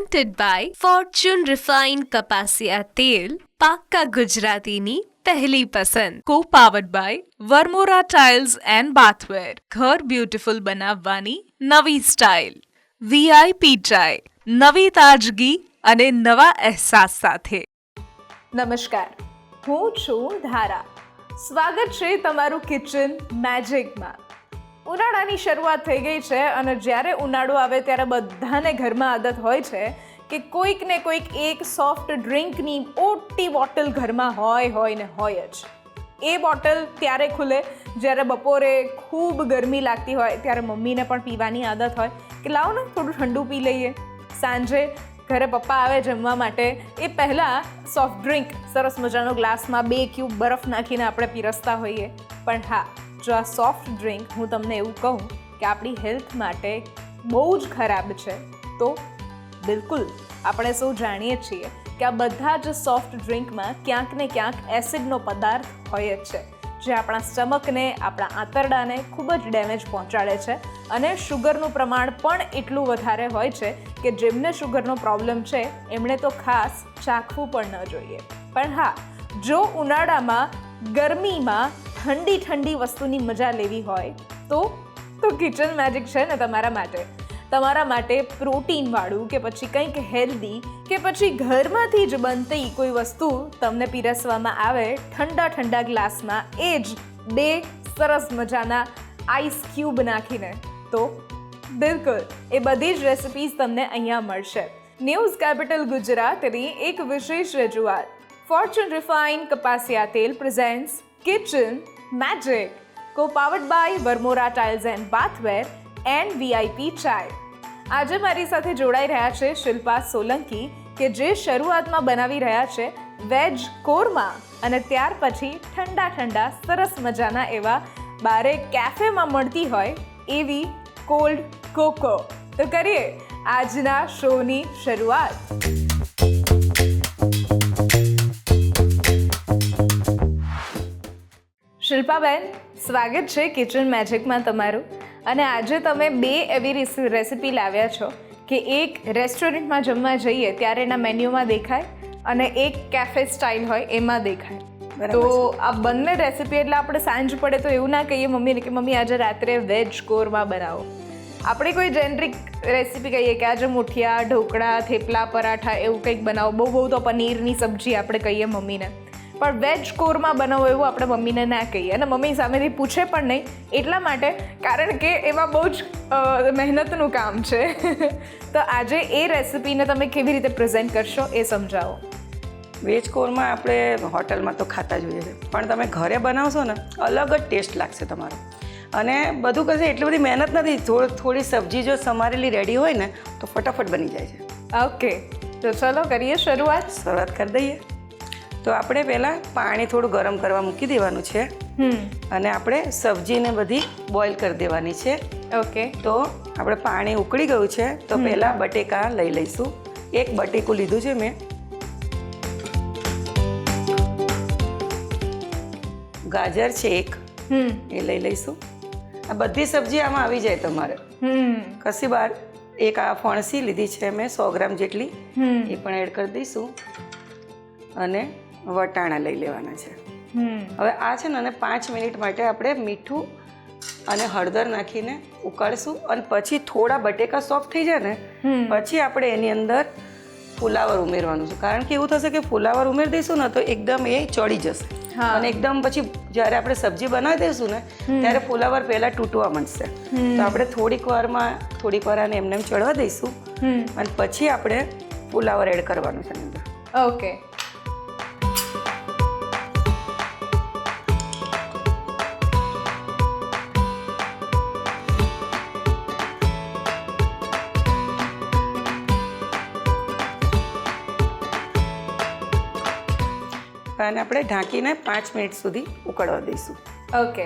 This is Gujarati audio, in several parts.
presented by Fortune Refined કપાસિયા તેલ પાક્કા ગુજરાતીની પહેલી પસંદ. Co-powered by Varmora Tiles and Bathware. ઘર બ્યુટીફુલ બનાવવાની નવી સ્ટાઇલ. VIP ચાય, નવી તાજગી અને નવા અહેસાસ સાથે. નમસ્કાર, હું છું ધારા. સ્વાગત છે તમારું કિચન મેજિકમાં. ઉનાળાની શરૂઆત થઈ ગઈ છે અને જ્યારે ઉનાળો આવે ત્યારે બધાને ઘરમાં આદત હોય છે કે કોઈક ને કોઈક એક સોફ્ટ ડ્રિંકની મોટી બોટલ ઘરમાં હોય ને હોય જ. એ બોટલ ત્યારે ખુલે જ્યારે બપોરે ખૂબ ગરમી લાગતી હોય, ત્યારે મમ્મીને પણ પીવાની આદત હોય કે લાવો ને થોડું ઠંડુ પી લઈએ. સાંજે ઘરે પપ્પા આવે જમવા માટે એ પહેલાં સોફ્ટ ડ્રિંક સરસ મજાનો ગ્લાસમાં 2 ક્યુબ બરફ નાખીને આપણે પીરસતા હોઈએ. પણ હા, જો આ સોફ્ટ ડ્રિંક હું તમને એવું કહું કે આપણી હેલ્થ માટે બહુ જ ખરાબ છે, તો બિલકુલ આપણે સૌ જાણીએ છીએ કે આ બધા જ સોફ્ટ ડ્રિંકમાં ક્યાંક ને ક્યાંક એસિડનો પદાર્થ હોય જ છે, જે આપણા સ્ટમકને, આપણા આંતરડાને ખૂબ જ ડેમેજ પહોંચાડે છે. અને શુગરનું પ્રમાણ પણ એટલું વધારે હોય છે કે જેમને શુગરનો પ્રોબ્લેમ છે એમણે તો ખાસ ચાખવું પણ ન જોઈએ. પણ હા, જો ઉનાળામાં ગરમીમાં ઠંડી વસ્તુની મજા લેવી હોય તો કિચન મેજિક છે ને તમારા માટે પ્રોટીનવાળું કે પછી કંઈક હેલ્ધી કે પછી ઘરમાંથી જ બનતી કોઈ વસ્તુ તમને પીરસવામાં આવે ઠંડા ગ્લાસમાં, એ જ 2 સરસ મજાના આઈસ ક્યુબ નાખીને, તો બિલકુલ એ બધી જ રેસિપીઝ તમને અહીંયા મળશે. ન્યૂઝ કેપિટલ ગુજરાતની એક વિશેષ રજૂઆત. ફોર્ચ્યુન રિફાઇન્ડ કપાસિયા તેલ presents kitchen magic, co-powered by Varmora Tiles and Bathware and VIP ચાય. આજે મારી સાથે જોડાઈ રહ્યા છે શિલ્પા સોલંકી, કે જે શરૂઆતમાં બનાવી રહ્યા છે વેજ કોરમા અને ત્યાર પછી ઠંડા સરસ મજાના એવા બારે કેફેમાં મળતી હોય એવી કોલ્ડ કોકો. તો કરીએ આજના શોની શરૂઆત. શિલ્પાબેન, સ્વાગત છે કિચન મેજિકમાં તમારું. અને આજે તમે 2 એવી રેસિપી લાવ્યા છો કે એક રેસ્ટોરન્ટમાં જમવા જઈએ ત્યારે એના મેન્યુમાં દેખાય અને એક કેફે સ્ટાઇલ હોય એમાં દેખાય. તો આ બંને રેસિપી એટલે આપણે સાંજ પડે તો એવું ના કહીએ મમ્મીને કે મમ્મી આજે રાત્રે વેજ કોરમા બનાવો. આપણે કોઈ જેનરિક રેસિપી કહીએ કે આજે મુઠિયા, ઢોકળા, થેપલા, પરાઠા એવું કંઈક બનાવો. બહુ તો પનીરની સબ્જી આપણે કહીએ મમ્મીને. પણ વેજ કોરમા બનાવો એવું આપણે મમ્મીને ના કહીએ, અને મમ્મી સામેથી પૂછે પણ નહીં, એટલા માટે કારણ કે એમાં બહુ જ મહેનતનું કામ છે. તો આજે એ રેસિપીને તમે કેવી રીતે પ્રેઝન્ટ કરશો એ સમજાવો. વેજ કોરમા આપણે હોટલમાં તો ખાતા જોઈએ છે, પણ તમે ઘરે બનાવશો ને અલગ જ ટેસ્ટ લાગશે તમારો. અને બધું કશે એટલી બધી મહેનત નથી. થોડી સબ્જી જો સમારેલી રેડી હોય ને તો ફટાફટ બની જાય છે. ઓકે, તો ચલો કરીએ શરૂઆત કરી દઈએ. તો આપણે પહેલાં પાણી થોડું ગરમ કરવા મૂકી દેવાનું છે અને આપણે સબ્જીને બધી બોઇલ કરી દેવાની છે. ઓકે, તો આપણે પાણી ઉકળી ગયું છે તો પહેલાં બટેકા લઈ લઈશું. 1 બટેકું લીધું છે મેં. ગાજર છે 1, એ લઈ લઈશું. આ બધી સબ્જી આમાં આવી જાય તમારે. કશી બાર એક આ ફણસી લીધી છે મેં 100 ગ્રામ જેટલી, એ પણ એડ કરી દઈશું. અને વટાણા લઈ લેવાના છે. હવે આ છે ને 5 મિનિટ માટે આપણે મીઠું અને હળદર નાખીને ઉકાળશું. અને પછી થોડા બટેકા સોફ્ટ થઈ જાય ને પછી આપણે એની અંદર ફુલાવર ઉમેરવાનું છે. કારણ કે એવું થશે કે ફુલાવર ઉમેરી દઈશું ને તો એકદમ એ ચડી જશે અને એકદમ પછી જ્યારે આપણે સબ્જી બનાવી દઈશું ને ત્યારે ફુલાવર પહેલાં તૂટવા માંડશે. તો આપણે થોડીક વાર આને એમને ચડવા દઈશું અને પછી આપણે ફુલાવર એડ કરવાનું છે અંદર. ઓકે, અને આપણે ઢાંકીને 5 મિનિટ સુધી ઉકળવા દઈશું. ઓકે.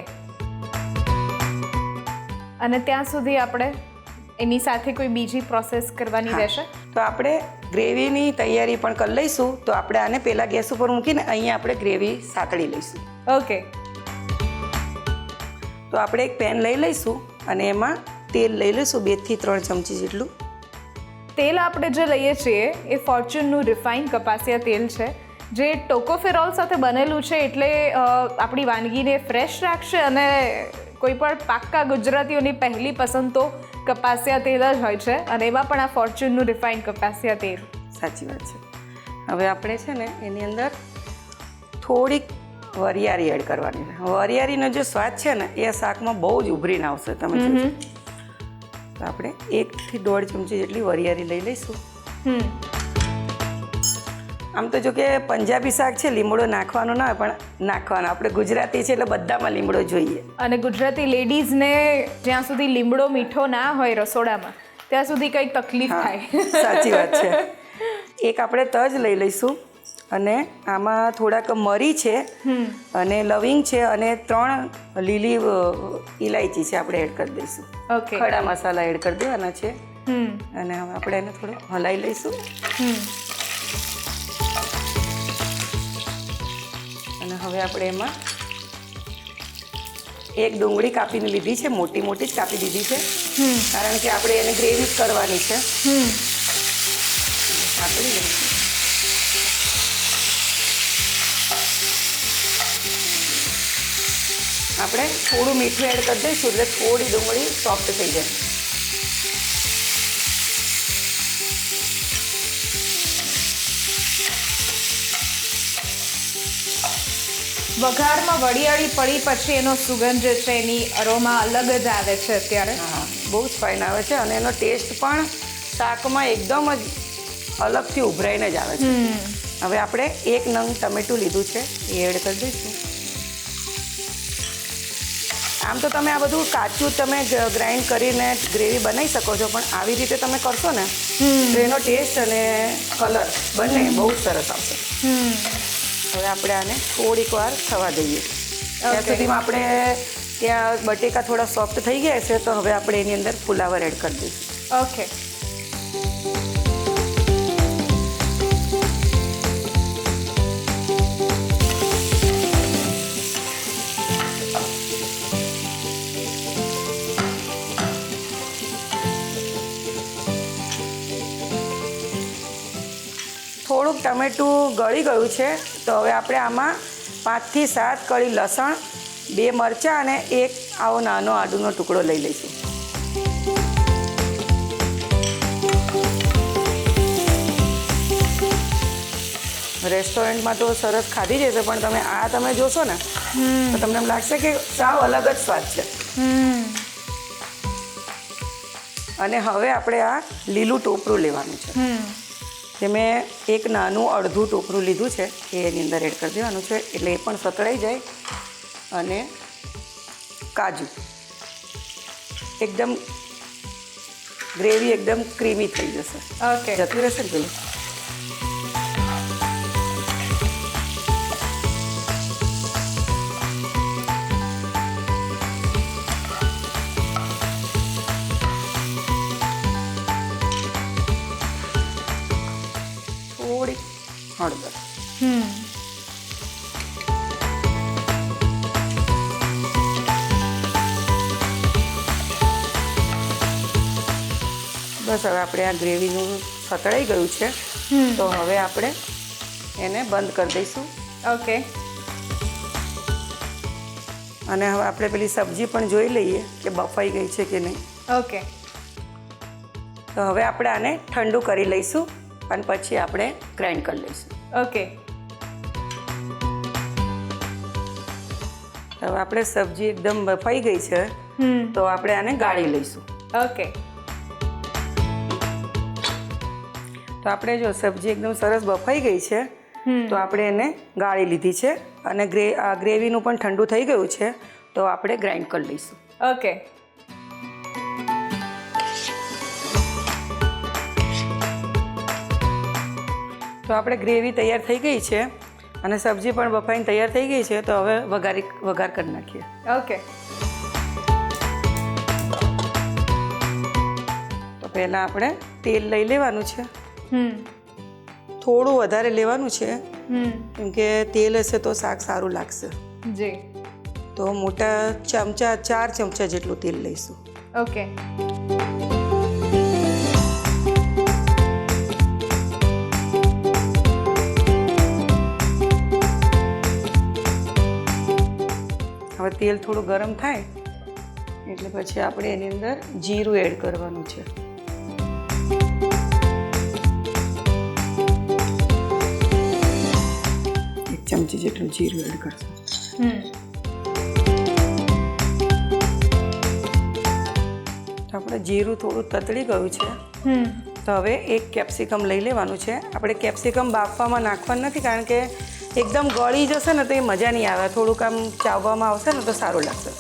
અને ત્યાં સુધી આપણે એની સાથે કોઈ બીજી પ્રોસેસ કરવાની રહેશે? તો આપણે ગ્રેવીની તૈયારી પણ કરી લઈશું. તો આપણે આને પહેલાં ગેસ ઉપર મૂકીને અહીંયા આપણે ગ્રેવી સાતળી લઈશું. ઓકે. તો આપણે એક પેન લઈ લઈશું અને એમાં તેલ લઈ લઈશું 2 થી 3 ચમચી જેટલું. તેલ આપણે જે લઈએ છીએ એ ફોર્ચ્યુનનું રિફાઇન કપાસિયા તેલ છે, જે ટોકોફેરોલ સાથે બનેલું છે, એટલે આપણી વાનગીને ફ્રેશ રાખશે અને કોઈ પણ પાક્કા ગુજરાતીઓની પહેલી પસંદ તો કપાસિયા તેલ જ હોય છે, અને એમાં પણ આ ફોર્ચ્યુનનું રિફાઇન કપાસિયા તેલ. સાચી વાત છે. હવે આપણે છે ને એની અંદર થોડીક વરિયાળી એડ કરવાની છે. વરિયાળીનો જે સ્વાદ છે ને એ શાકમાં બહુ જ ઉભરીને આવશે, તમે જોજો. તો આપણે 1 થી 1.5 ચમચી જેટલી વરિયાળી લઈ લઈશું. આમ તો જો કે પંજાબી શાક છે લીમડો નાખવાનો ના હોય, પણ નાખવાનો. આપણે ગુજરાતી છે એટલે બધામાં લીમડો જોઈએ. અને ગુજરાતી લેડીઝને જ્યાં સુધી લીમડો મીઠો ના હોય રસોડામાં ત્યાં સુધી કંઈક તકલીફ થાય. સાચી વાત છે. એક આપણે તજ લઈ લઈશું, અને આમાં થોડાક મરી છે અને લવિંગ છે અને 3 લીલી ઇલાયચી છે, આપણે એડ કરી દઈશું. ઓકે. ખડા મસાલા એડ કરી દેવાના છે. અને હવે આપણે એને થોડું હલાવી લઈશું. અને હવે આપણે એમાં 1 ડુંગળી કાપીને લીધી છે, મોટી મોટી જ કાપી દીધી છે, કારણ કે આપણે એને ગ્રેવી કરવાની છે. કાપી લઈશું. આપણે થોડું મીઠું એડ કરી દઈશું એટલે થોડી ડુંગળી સોફ્ટ થઈ જાય. વઘારમાં વરિયાળી પડી પછી એનો સુગંધ જે છે એની અરોમા અલગ જ આવે છે અત્યારે. હા, બહુ જ ફાઇન આવે છે, અને એનો ટેસ્ટ પણ શાકમાં એકદમ જ અલગથી ઉભરાઈને જ આવે છે. હવે આપણે 1 નંગ ટમેટું લીધું છે, એ એડ કરી દઈશું. આમ તો તમે આ બધું કાચું તમે ગ્રાઇન્ડ કરીને ગ્રેવી બનાવી શકો છો, પણ આવી રીતે તમે કરશો ને તો એનો ટેસ્ટ અને કલર બંને બહુ જ સરસ આવશે. હવે આપણે આને થોડીક વાર થવા દઈએ. ત્યાં સુધીમાં આપણે ત્યાં બટેકા થોડા સોફ્ટ થઈ ગયા છે, તો હવે આપણે એની અંદર ફુલાવર એડ કરી દઈશું. ઓકે. થોડુંક ટમેટું ગળી ગયું છે, તો હવે આપણે આમાં 5 થી 7 કળી લસણ, 2 મરચાં અને 1 આવો નાનો આદુનો ટુકડો લઈ લઈશું. રેસ્ટોરન્ટમાં તો સરસ ખાધી જશે, પણ તમે જોશો ને તો તમને એમ લાગશે કે સાવ અલગ જ સ્વાદ છે. અને હવે આપણે આ લીલું ટોપરું લેવાનું છે. જે મેં 1 નાનું અડધું ટોપરું લીધું છે, એ એની અંદર એડ કરી દેવાનું છે, એટલે એ પણ સતળાઈ જાય. અને કાજુ એકદમ ગ્રેવી એકદમ ક્રીમી થઈ જશે. ઓકે. જતું રહેશે ને પેલું. થોડીક હળદર. બસ હવે આપણે આ ગ્રેવીનું સતળાઈ ગયું છે, તો હવે આપણે એને બંધ કરી દઈશું. ઓકે. અને હવે આપણે પેલી સબ્જી પણ જોઈ લઈએ કે બફાઈ ગઈ છે કે નહીં. ઓકે. તો હવે આપણે આને ઠંડુ કરી લઈશું અને પછી આપણે ગ્રાઇન્ડ કરી લઈશું. ઓકે. હવે આપણે સબ્જી એકદમ બફાઈ ગઈ છે, તો આપણે આને ગાળી લઈશું. ઓકે. તો આપણે જો સબ્જી એકદમ સરસ બફાઈ ગઈ છે, તો આપણે એને ગાળી લીધી છે, અને ગ્રેવીનું પણ ઠંડુ થઈ ગયું છે, તો આપણે ગ્રાઇન્ડ કરી લઈશું. ઓકે. તો આપણે ગ્રેવી તૈયાર થઈ ગઈ છે અને સબ્જી પણ બફાઈને તૈયાર થઈ ગઈ છે, તો હવે વઘાર કરી નાખીએ. ઓકે. તો પહેલાં આપણે તેલ લઈ લેવાનું છે. થોડું વધારે લેવાનું છે, કેમ કે તેલ હશે તો શાક સારું લાગશે. જી. તો મોટા ચમચા 4 ચમચા જેટલું તેલ લઈશું. ઓકે. હવે તેલ થોડું ગરમ થાય એટલે પછી આપણે એની અંદર જીરું એડ કરવાનું છે. એક ચમચી જેટલું જીરું એડ કરશું. તો આપણે જીરું થોડું તતડી ગયું છે. તો હવે એક કેપ્સિકમ લઈ લેવાનું છે. આપણે કેપ્સિકમ બાફવામાં નાખવાનું નથી, કારણ કે એકદમ ગળી જશે ને તો એ મજા નહીં આવે. થોડુંક આમ ચાવવામાં આવશે ને તો સારું લાગશે.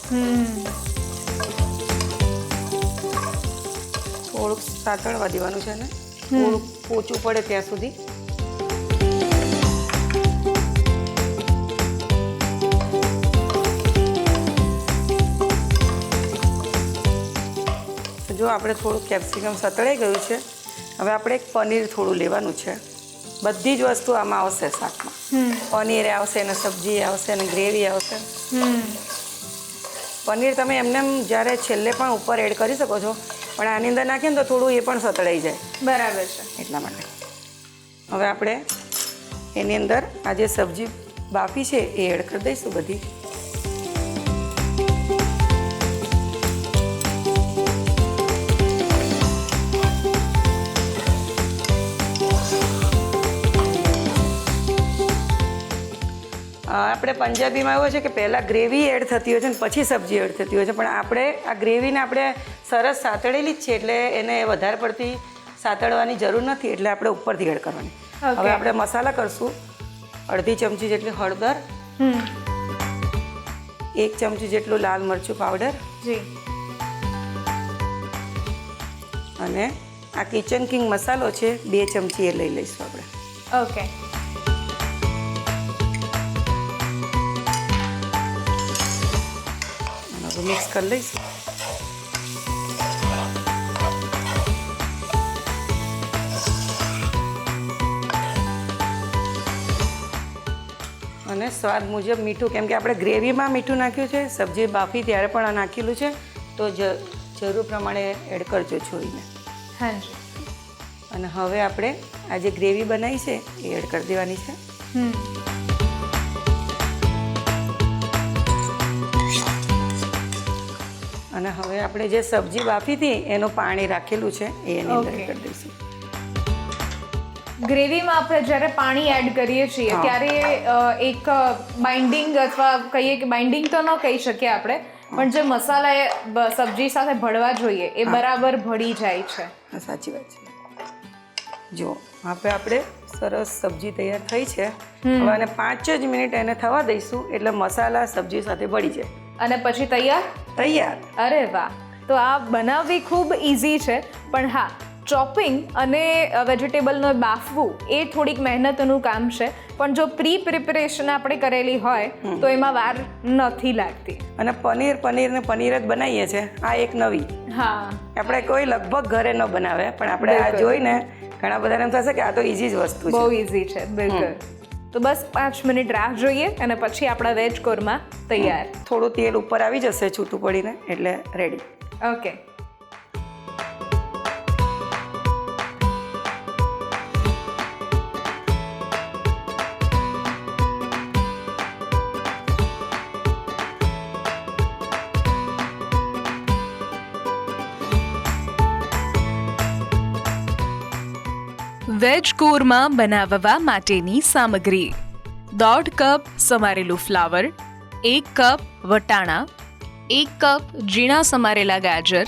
થોડુંક સાતળવા દેવાનું છે ને, થોડુંક પોચું પડે ત્યાં સુધી. જો આપણે થોડું કેપ્સિકમ સતળાઈ ગયું છે. હવે આપણે એક પનીર થોડું લેવાનું છે. બધી જ વસ્તુ આમાં આવશે શાકમાં. પનીર આવશે ને સબ્જી આવશે ને ગ્રેવી આવશે. પનીર તમે એમને જ્યારે છેલ્લે પણ ઉપર એડ કરી શકો છો, પણ આની અંદર નાખીએ ને તો થોડું એ પણ સતળાઈ જાય. બરાબર છે. એટલા માટે હવે આપણે એની અંદર આ જે સબ્જી બાફી છે એ એડ કરી દઈશું બધી. આપણે પંજાબીમાં એવું છે કે પહેલાં ગ્રેવી એડ થતી હોય છે ને પછી સબ્જી એડ થતી હોય છે, પણ આપણે આ ગ્રેવીને આપણે સરસ સાતળેલી જ છે એટલે એને વધારે પડતી સાતળવાની જરૂર નથી, એટલે આપણે ઉપરથી એડ કરવાની. હવે આપણે મસાલા કરશું. અડધી ચમચી જેટલી હળદર, 1 ચમચી જેટલું લાલ મરચું પાવડર અને આ કિચન કિંગ મસાલો છે 2 ચમચી એ લઈ લઈશું આપણે. ઓકે. મિક્સ કરી લઈશું. અને સ્વાદ મુજબ મીઠું, કેમ કે આપણે ગ્રેવીમાં મીઠું નાખ્યું છે, સબ્જી બાફી ત્યારે પણ નાખેલું છે, તો જરૂર પ્રમાણે એડ કરજો જોઈને. હાજી. અને હવે આપણે આ જે ગ્રેવી બનાવી છે એ એડ કરી દેવાની છે. અને હવે આપણે જે સબ્જી બાફી હતી એનું પાણી રાખેલું છે એ એની અંદર કરી દઈશું. ગ્રેવીમાં આપણે જ્યારે પાણી એડ કરીએ છીએ ત્યારે એક બાઇન્ડિંગ અથવા કહીએ કે બાઇન્ડિંગ તો ન કહી શકીએ આપણે, પણ જે મસાલા સબ્જી સાથે ભળવા જોઈએ એ બરાબર ભળી જાય છે. સાચી વાત છે. જો આપણે સરસ સબ્જી તૈયાર થઈ છે. હવે આને 5 જ મિનિટ એને થવા દઈશું એટલે મસાલા સબ્જી સાથે ભળી જાય અને પછી તૈયાર. અરે વાહ. તો આ બનાવવી ખૂબ ઇઝી છે, પણ હા, ચોપિંગ અને વેજીટેબલનો બાફવું એ થોડીક મહેનતનું કામ છે, પણ જો પ્રિપરેશન આપણે કરેલી હોય તો એમાં વાર નથી લાગતી. અને પનીર જ બનાવીએ છીએ. આ એક નવી, આપણે કોઈ લગભગ ઘરે ન બનાવે, પણ આપણે આ જોઈને ઘણા બધાને એમ થશે કે આ તો ઇઝી જ વસ્તુ છે. બહુ ઇઝી છે. બિલકુલ. તો બસ 5 મિનિટ રાહ જોઈએ અને પછી આપણા વેજ કોરમા તૈયાર. થોડું તેલ ઉપર આવી જશે છૂટું પડીને એટલે રેડી. ઓકે. વેજ કોરમા બનાવવા માટેની સામગ્રી: 1.5 કપ સમારેલું ફ્લાવર, 1 કપ વટાણા, 1 કપ ઝીણા સમારેલા ગાજર,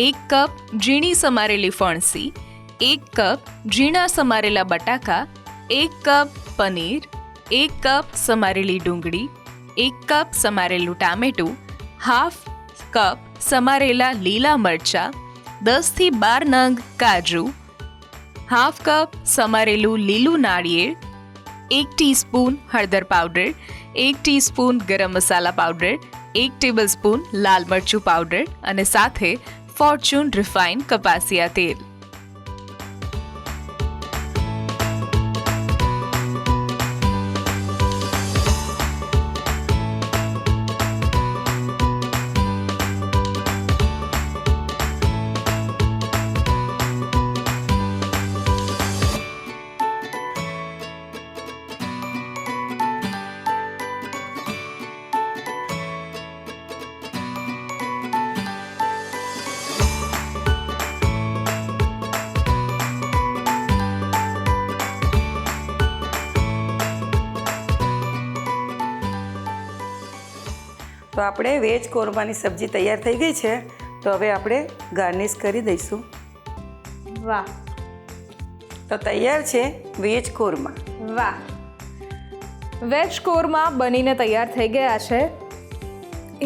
1 કપ ઝીણી સમારેલી ફણસી, 1 કપ ઝીણા સમારેલા બટાકા, 1 કપ પનીર, 1 કપ સમારેલી ડુંગળી, 1 કપ સમારેલું ટામેટું, 1/2 કપ સમારેલા લીલા મરચાં, 10 થી 12 નંગ કાજુ, 1/2 કપ સમારેલું લીલું નાળિયેર, 1 ટીસ્પૂન હળદર પાવડર, 1 ટીસ્પૂન ગરમ મસાલા પાવડર, 1 ટેબલસ્પૂન લાલ મરચું પાવડર અને સાથે ફોર્ચ્યુન રિફાઇન કપાસિયા તેલ. તો આપણે વેજ કોરમાની સબ્જી તૈયાર થઈ ગઈ છે. તો હવે આપણે ગાર્નિશ કરી દઈશું. વાહ તો તૈયાર છે વેજ કોરમા. વાહ, વેજ કોરમા બનીને તૈયાર થઈ ગયા છે.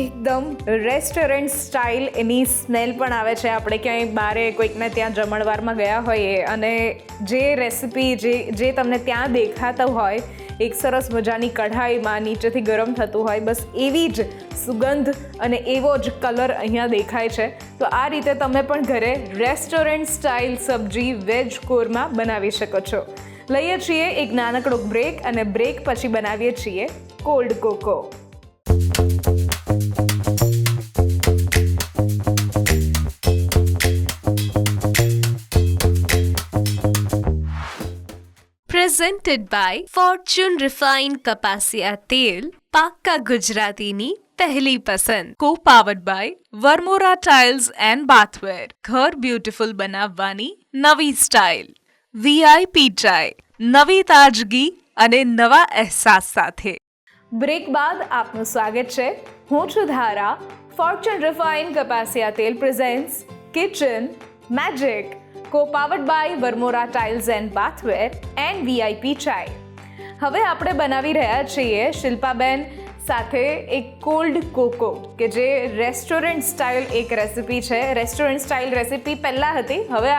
એકદમ રેસ્ટોરન્ટ સ્ટાઇલ એની સ્મેલ પણ આવે છે. આપણે ક્યાંય બારે કોઈકને ત્યાં જમણવારમાં ગયા હોઈએ અને જે રેસિપી જે તમને ત્યાં દેખાતું હોય, એક સરસ મજાની કઢાઈમાં નીચેથી ગરમ થતું હોય, બસ એવી જ સુગંધ અને એવો જ કલર અહીંયા દેખાય છે. તો આ રીતે તમે પણ ઘરે રેસ્ટોરન્ટ સ્ટાઇલ સબ્જી વેજ કોરમા બનાવી શકો છો. લઈએ છીએ એક નાનકડો બ્રેક અને બ્રેક પછી બનાવીએ છીએ cold cocoa. Presented by Fortune Refined કપાસિયા તેલ, પાક્કા ગુજરાતીની પહેલી પસંદ. Co-powered by Varmora Tiles and Bathware. ઘર બ્યુટીફુલ બનાવવાની નવી સ્ટાઇલ. VIP ચાય, નવી તાજગી અને નવા અહેસાસ સાથે. બ્રેક બાદ આપનું સ્વાગત છે. હું છું ધારા. ફોર્ચ્યુન રિફાઇન્ડ કપાસિયા તેલ presents kitchen magic, co-powered by Varmora Tiles and Bathware and VIP ચાય. હવે આપણે બનાવી રહ્યા છીએ શિલ્પાબેન સાથે એક કોલ્ડ કોકો, કે જે રેસ્ટોરન્ટ સ્ટાઇલ એક રેસિપી છે. રેસ્ટોરન્ટ સ્ટાઇલ રેસિપી પહેલાં હતી, હવે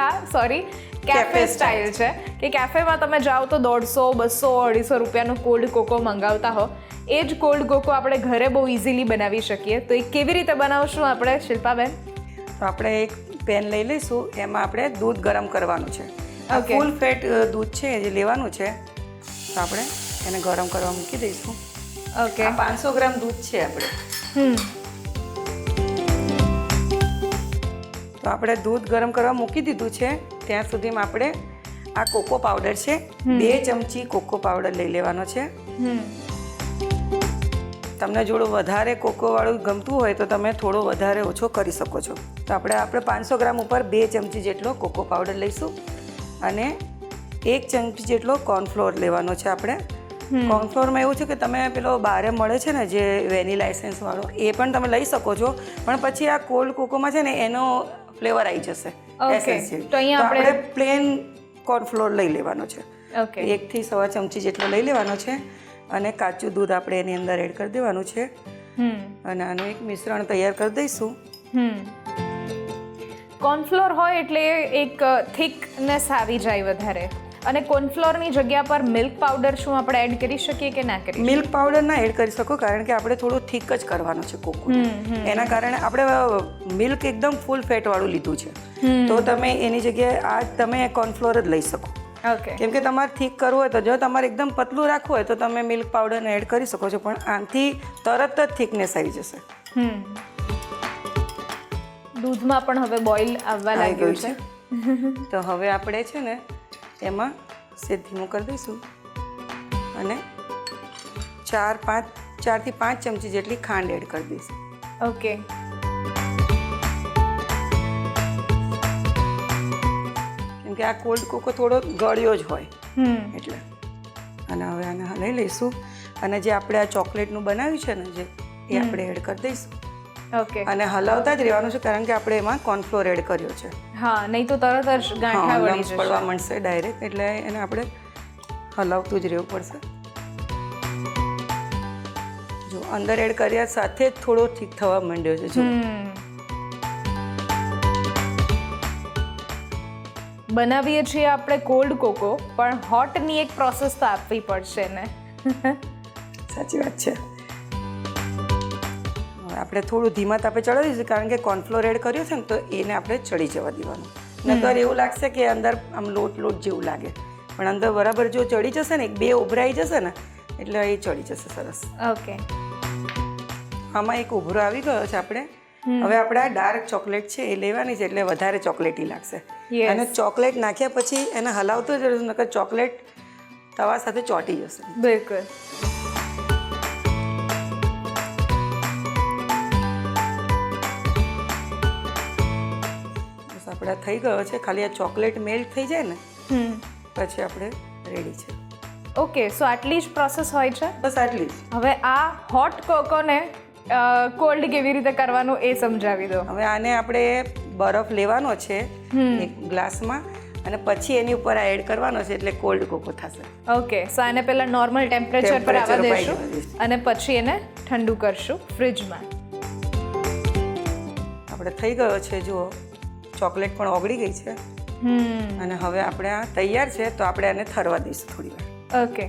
કેફે સ્ટાઇલ છે. કે કેફેમાં તમે જાઓ તો 150, 200, 250 રૂપિયાનો કોલ્ડ કોકો મંગાવતા હો, એ જ કોલ્ડ કોકો આપણે ઘરે બહુ ઇઝીલી બનાવી શકીએ. તો એ કેવી રીતે બનાવશું આપણે, શિલ્પાબેન? તો આપણે એક પેન લઈ લઈશું. એમાં આપણે દૂધ ગરમ કરવાનું છે. ફૂલ ફેટ દૂધ છે જે લેવાનું છે. તો આપણે એને ગરમ કરવા મૂકી દઈશું. ઓકે, 500 ગ્રામ દૂધ છે આપણે. તો આપણે દૂધ ગરમ કરવા મૂકી દીધું છે. ત્યાં સુધીમાં આપણે આ કોકો પાવડર છે, 2 ચમચી કોકો પાવડર લઈ લેવાનો છે. તમને જોડું વધારે કોકોવાળું ગમતું હોય તો તમે થોડો વધારે ઓછો કરી શકો છો. તો આપણે 500 ગ્રામ ઉપર 2 ચમચી જેટલો કોકો પાવડર લઈશું અને 1 ચમચી જેટલો કોર્નફ્લોર લેવાનો છે આપણે. કોર્નફ્લોરમાં એવું છે કે તમે પેલો બારે મળે છે ને જે વેનીલા એસેન્સ વાળો, એ પણ તમે લઈ શકો છો, પણ પછી આ કોલ્ડ કોકોમાં છે ને એનો ફ્લેવર આવી જશે. તો અહીંયા આપણે પ્લેન કોર્નફ્લોર લઈ લેવાનો છે. ઓકે, 1 થી 1.25 ચમચી જેટલો લઈ લેવાનો છે અને કાચું દૂધ આપણે એની અંદર એડ કરી દેવાનું છે અને આનું એક મિશ્રણ તૈયાર કરી દઈશું. કોર્નફ્લોર હોય એટલે એક થિકનેસ આવી જાય વધારે. અને કોર્નફ્લોરની જગ્યા પર મિલ્ક પાવડર શું આપણે એડ કરી શકીએ કે ના કરીએ? મિલ્ક પાવડર ના એડ કરી શકો, કારણ કે આપણે થોડું થીક જ કરવાનું છે કોકો. એના કારણે આપણે મિલ્ક એકદમ ફૂલ ફેટ વાળું લીધું છે, તો તમે એની જગ્યાએ આ તમે કોર્નફ્લોર જ લઈ શકો. ઓકે, કેમ કે તમારે થીક કરવું હોય તો, જો તમારે એકદમ પતલું રાખવું હોય તો તમે મિલ્ક પાવડરને એડ કરી શકો છો, પણ આનાથી તરત જ થિકનેસ આવી જશે. દૂધમાં પણ હવે બોઇલ આવવા લાગ્યું છે. તો હવે આપણે છે ને એમાં સેજ ધીમું કરી દઈશું અને 4 થી 5 ચમચી જેટલી ખાંડ એડ કરી દઈશું. ઓકે, કેમ કે આ કોલ્ડ કોકો થોડો ગળ્યો જ હોય એટલે. અને હવે આને લઈ લઈશું અને જે આપણે આ ચોકલેટનું બનાવ્યું છે ને જે, એ આપણે એડ કરી દઈશું. ઓકે, અને હલાવતા જ રહેવાનું છે, કારણ કે આપણે એમાં કોર્નફ્લોર એડ કર્યો છે. હા, નહીં તો તરત જ ગાંઠા વળી લમ્સ જશે. પડવા માંડશે ડાયરેક્ટ, એટલે એને આપણે હલાવતું જ રહેવું પડશે. જો અંદર એડ કર્યા સાથે જ થોડો ઠીક થવા માંડ્યો છે. જો બનાવીએ છીએ આપણે કોલ્ડ કોકો, પણ હોટની એક પ્રોસેસ તો આપવી પડશે ને. સાચી વાત છે. આપણે થોડું ધીમા તાપે ચડાવી દઈશું, કારણ કે કોર્નફ્લોર એડ કર્યો છે ને, તો એને આપણે ચડી જવા દેવાનું. નહીંતર એવું લાગશે કે અંદર આમ લોટ જેવું લાગે, પણ અંદર બરાબર જો ચડી જશે ને, 2 ઉભરાઈ જશે ને, એટલે એ ચડી જશે સરસ. ઓકે, આમાં એક ઉભરો આવી ગયો છે આપણે. હવે આપણે આ ડાર્ક ચોકલેટ છે એ લેવાની છે, એટલે વધારે ચોકલેટી લાગશે. અને ચોકલેટ નાખ્યા પછી એને હલાવતો જ રહેશું, નકર ચોકલેટ તવા સાથે ચોંટી જશે. બિલકુલ. આપણે થઈ ગયો છે, ખાલી આ ચોકલેટ મેલ્ટ થઈ જાય ને પછી આપણે રેડી છે. ઓકે, સો આટલી જ પ્રોસેસ હોય છે? બસ આટલી જ. હવે આ હોટ કોકોને કોલ્ડ કેવી રીતે કરવાનું એ સમજાવી દો. હવે આને આપણે બરફ લેવાનો છે એક ગ્લાસમાં અને પછી એની ઉપર આ એડ કરવાનો છે એટલે કોલ્ડ કોકો થશે. ઓકે, સો આને પહેલા નોર્મલ ટેમ્પરેચર પર આવવા Temperature દેશું ઉપર આવી અને પછી એને ઠંડુ કરશું ફ્રીજમાં. આપણે થઈ ગયો છે. જુઓ, ચોકલેટ પણ ઓગળી ગઈ છે અને હવે આપણે આ તૈયાર છે તો આપણે આને થરવા દઈશું થોડી વાર. ઓકે,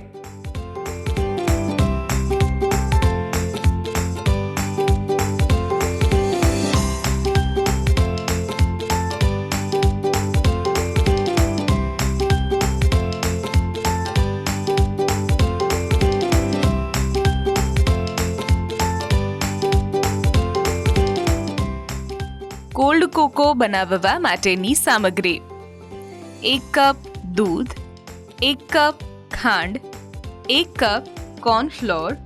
કોલ્ડ કોકો બનાવવા માટેની સામગ્રી: 1 કપ દૂધ, 1 કપ ખાંડ, 1 cup cornflour,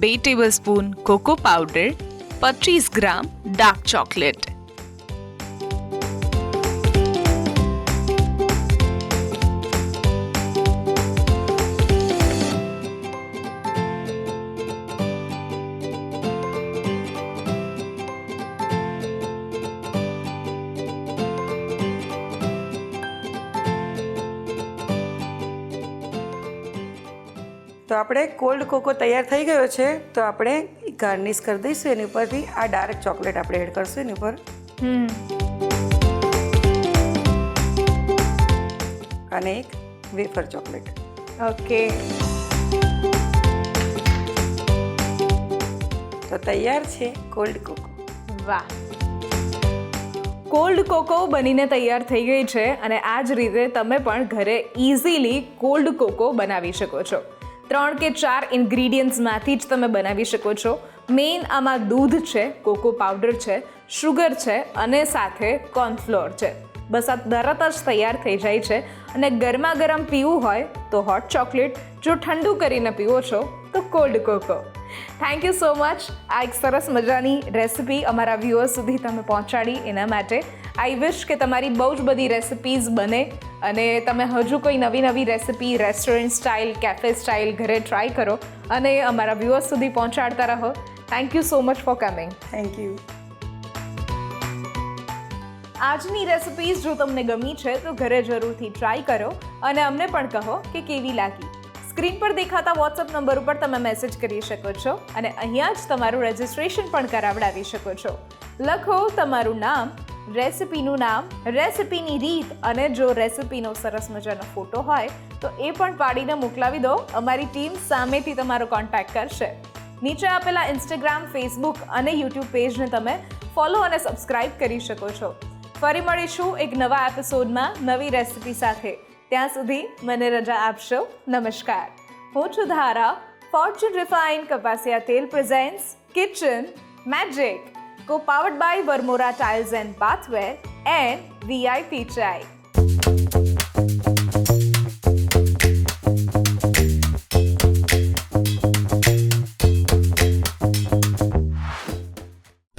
2 tablespoon cocoa powder, 25 gram dark chocolate. તો આપણે કોલ્ડ કોકો તૈયાર થઈ ગયો છે તો આપણે ગાર્નિશ કરી દઈશું એની ઉપરથી. આ ડાર્ક ચોકલેટ આપણે એડ કરશું એની ઉપર અને એક વેફર ચોકલેટ. ઓકે, તો તૈયાર છે કોલ્ડ કોકો. વાહ. કોલ્ડ કોકો બનીને તૈયાર થઈ ગઈ છે અને આ જ રીતે તમે પણ ઘરે ઇઝીલી કોલ્ડ કોકો બનાવી શકો છો. 3 કે 4 ઇન્ગ્રીડિયન્ટ્સમાંથી જ તમે બનાવી શકો છો. મેઇન આમાં દૂધ છે, કોકો પાવડર છે, શુગર છે અને સાથે કોર્નફ્લોર છે. બસ આ તરત જ તૈયાર થઈ જાય છે અને ગરમા ગરમ પીવું હોય તો હોટ ચોકલેટ, જો ઠંડુ કરીને પીવો છો તો cold cocoa. Thank you so much. આ એક સરસ મજાની રેસિપી અમારા વ્યુઅર્સ સુધી તમે પહોંચાડી એના માટે. આઈ વિશ કે તમારી બહુ જ બધી રેસિપીઝ બને અને તમે હજુ કોઈ નવી નવી recipe restaurant style, cafe style ઘરે ટ્રાય કરો અને અમારા વ્યુઅર્સ સુધી પહોંચાડતા રહો. Thank you so much for coming. Thank you. આજની રેસિપીઝ જો તમને ગમી છે તો ઘરે જરૂરથી ટ્રાય કરો અને અમને પણ કહો કે કેવી લાગી. સ્ક્રીન પર દેખાતા વોટ્સઅપ નંબર ઉપર તમે મેસેજ કરી શકો છો અને અહીંયા જ તમારું રજિસ્ટ્રેશન પણ કરાવડાવી શકો છો. લખો તમારું નામ, રેસિપીનું નામ, રેસિપીની રીત અને જો રેસિપીનો સરસ મજાનો ફોટો હોય તો એ પણ પાડીને મોકલાવી દો. અમારી ટીમ સામેથી તમારો કોન્ટેક્ટ કરશે. નીચે આપેલા ઇન્સ્ટાગ્રામ, ફેસબુક અને યુટ્યુબ પેજને તમે ફોલો અને સબસ્ક્રાઇબ કરી શકો છો. ફરી મળીશું એક નવા એપિસોડમાં નવી રેસિપી સાથે. ત્યાં સુધી મને રજા આપશો. નમસ્કાર. હું છું ધારા. ફોર્ચ્યુન રિફાઇન્ડ કપાસિયા તેલ presents kitchen magic, co-powered by Varmora Tiles and Bathware and VIP Chai.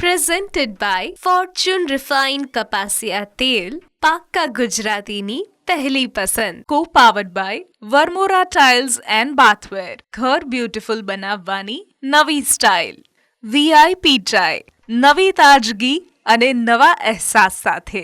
Presented by Fortune Refined કપાસિયા તેલ, પાક્કા ગુજરાતીની પહેલી પસંદ. Co-powered by Varmora Tiles and Bathware. ઘર બ્યુટીફુલ બનાવવાની નવી સ્ટાઇલ. VIP Chai. નવી તાજગી અને નવા અહેસાસ સાથે.